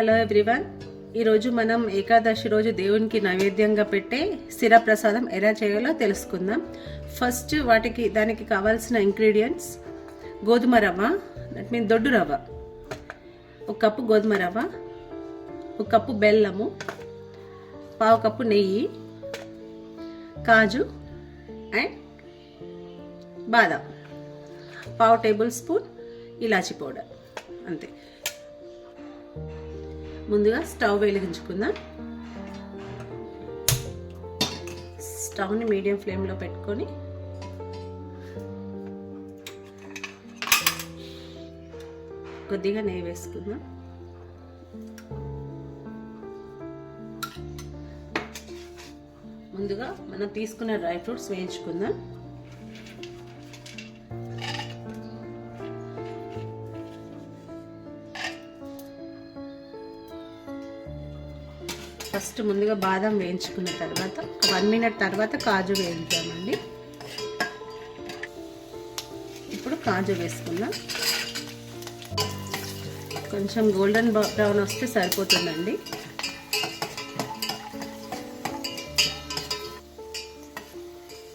Hello everyone, ఈరోజు మనం ఏకాదశి రోజు దేవునికి నైవేద్యంగా పెట్టే స్థిర ప్రసాదం ఎలా చేయాలో తెలుసుకుందాం. ఫస్ట్ దానికి కావాల్సిన ఇంగ్రీడియంట్స్: గోధుమ రవ్వ, దట్ మీన్ దొడ్డు రవ్వ, 1 కప్పు గోధుమ రవ్వ, 1 కప్పు బెల్లము, 1/2 కప్పు నెయ్యి, కాజు అండ్ బాదం, 1/2 టేబుల్ స్పూన్ ఇలాచీ పౌడర్. అంతే. ముందుగా స్టవ్ వెలిగించుకుందాం. స్టవ్ని మీడియం ఫ్లేమ్లో పెట్టుకొని కొద్దిగా నెయ్యి వేసుకుందాం. ముందుగా మనం తీసుకున్న డ్రై ఫ్రూట్స్ వేయించుకుందాం. ఫస్ట్ ముందుగా బాదం వేయించుకున్న తర్వాత 1 మినిట్ తర్వాత కాజు వేయించామండి. ఇప్పుడు కాజు వేసుకుందాం. కొంచెం గోల్డెన్ బ్రౌన్ వస్తే సరిపోతుందండి.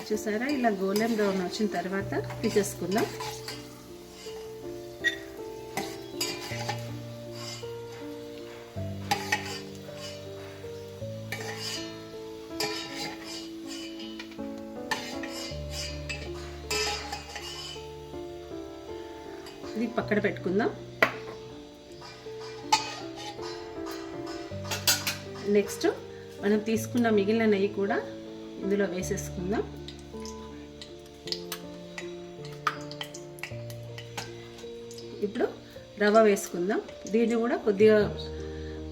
చూసారా, ఇలా గోల్డెన్ బ్రౌన్ వచ్చిన తర్వాత తీసేసుకుందాం. ఇది పక్కన పెట్టుకుందాం. నెక్స్ట్ మనం తీసుకున్న మిగిలిన నెయ్యి కూడా ఇందులో వేసేసుకుందాం. ఇప్పుడు రవ్వ వేసుకుందాం. దీన్ని కూడా కొద్దిగా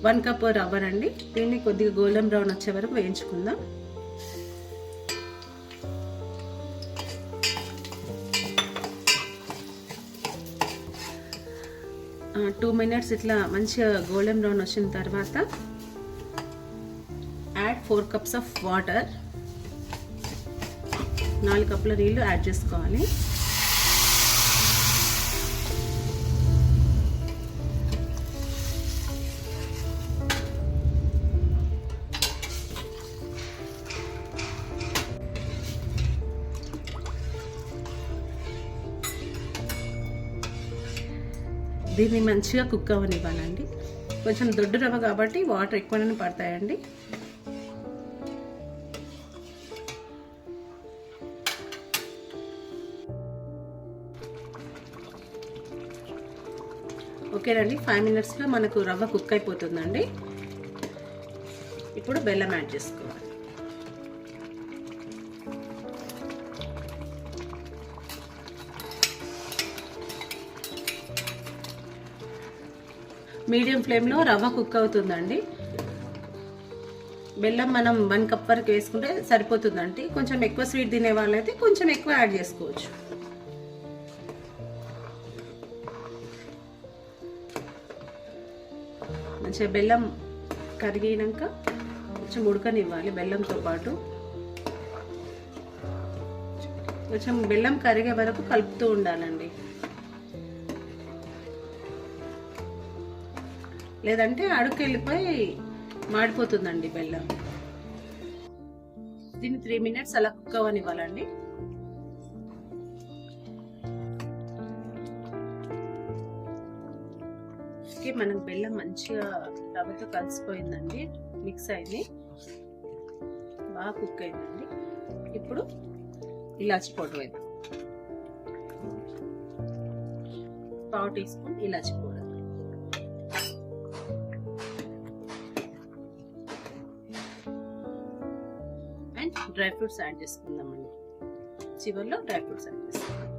1 కప్ రవ్వనండి. దీన్ని కొద్దిగా గోల్డెన్ బ్రౌన్ వచ్చే వరకు వేయించుకుందాం. టూ మినిట్స్ ఇట్లా మంచిగా గోల్డెన్ బ్రౌన్ వచ్చిన తర్వాత యాడ్ 4 కప్స్ ఆఫ్ వాటర్. 4 కప్పుల నీళ్ళు యాడ్ చేసుకోవాలి. దీన్ని మంచిగా కుక్ అవ్వనివ్వాలండి. కొంచెం దొడ్డు రవ్వ కాబట్టి వాటర్ ఎక్కువనే పడతాయండి. ఓకేనండి, 5 మినిట్స్లో మనకు రవ్వ కుక్ అయిపోతుందండి. ఇప్పుడు బెల్లం యాడ్ చేసుకోవాలి. మీడియం ఫ్లేమ్లో రవ్వ కుక్ అవుతుందండి. బెల్లం మనం 1 కప్ వరకు వేసుకుంటే సరిపోతుందండి. కొంచెం ఎక్కువ స్వీట్ తినే వాళ్ళైతే కొంచెం ఎక్కువ యాడ్ చేసుకోవచ్చు. మంచిగా బెల్లం కరిగినాక కొంచెం ఉడకనివ్వాలి. బెల్లంతో పాటు కొంచెం బెల్లం కరిగే వరకు కలుపుతూ ఉండాలండి. లేదంటే అడుగు వెళ్ళిపోయి మాడిపోతుందండి బెల్లం. దీన్ని 3 మినిట్స్ అలా కుక్ అవ్వనివ్వాలండి. మనకు బెల్లం మంచిగా రవ్వతో కలిసిపోయిందండి, మిక్స్ అయింది, బాగా కుక్ అయిందండి. ఇప్పుడు ఇలాచీ పౌడర్ వేద్దాం. 1/2 టీ స్పూన్ ఇలాచీ powder and dry fruits add చేసుకుందామండి. చివరిలో డ్రై ఫ్రూట్స్ యాడ్ చేసుకుందాం.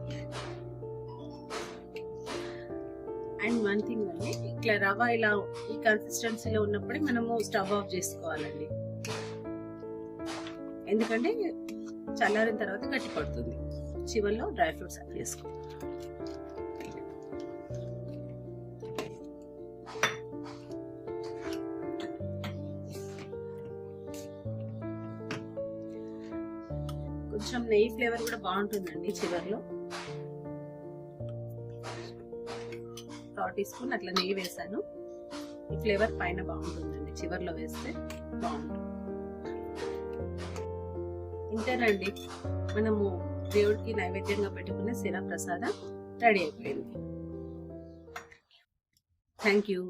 అండ్ 1 థింగ్ అండి, ఇట్లా రవ్వ ఇలా ఈ కన్సిస్టెన్సీలో ఉన్నప్పుడే మనము స్టవ్ ఆఫ్ చేసుకోవాలండి. ఎందుకంటే చల్లారిన తర్వాత గట్టి పడుతుంది. చివరిలో డ్రై ఫ్రూట్స్ యాడ్ చేసుకోవాలి. కొంచెం నెయ్యి ఫ్లేవర్ కూడా బాగుంటుందండి చివరిలో. 1/4 టీ స్పూన్ అట్లా నెయ్యి వేసాను. ఈ ఫ్లేవర్ పైన బాగుంటుందండి, చివర్లో వేస్తే బాగుంటుంది. ఇంతేనండి, మనము దేవుడికి నైవేద్యంగా పెట్టుకునే శిర ప్రసాదం రెడీ అయిపోయింది. Thank you.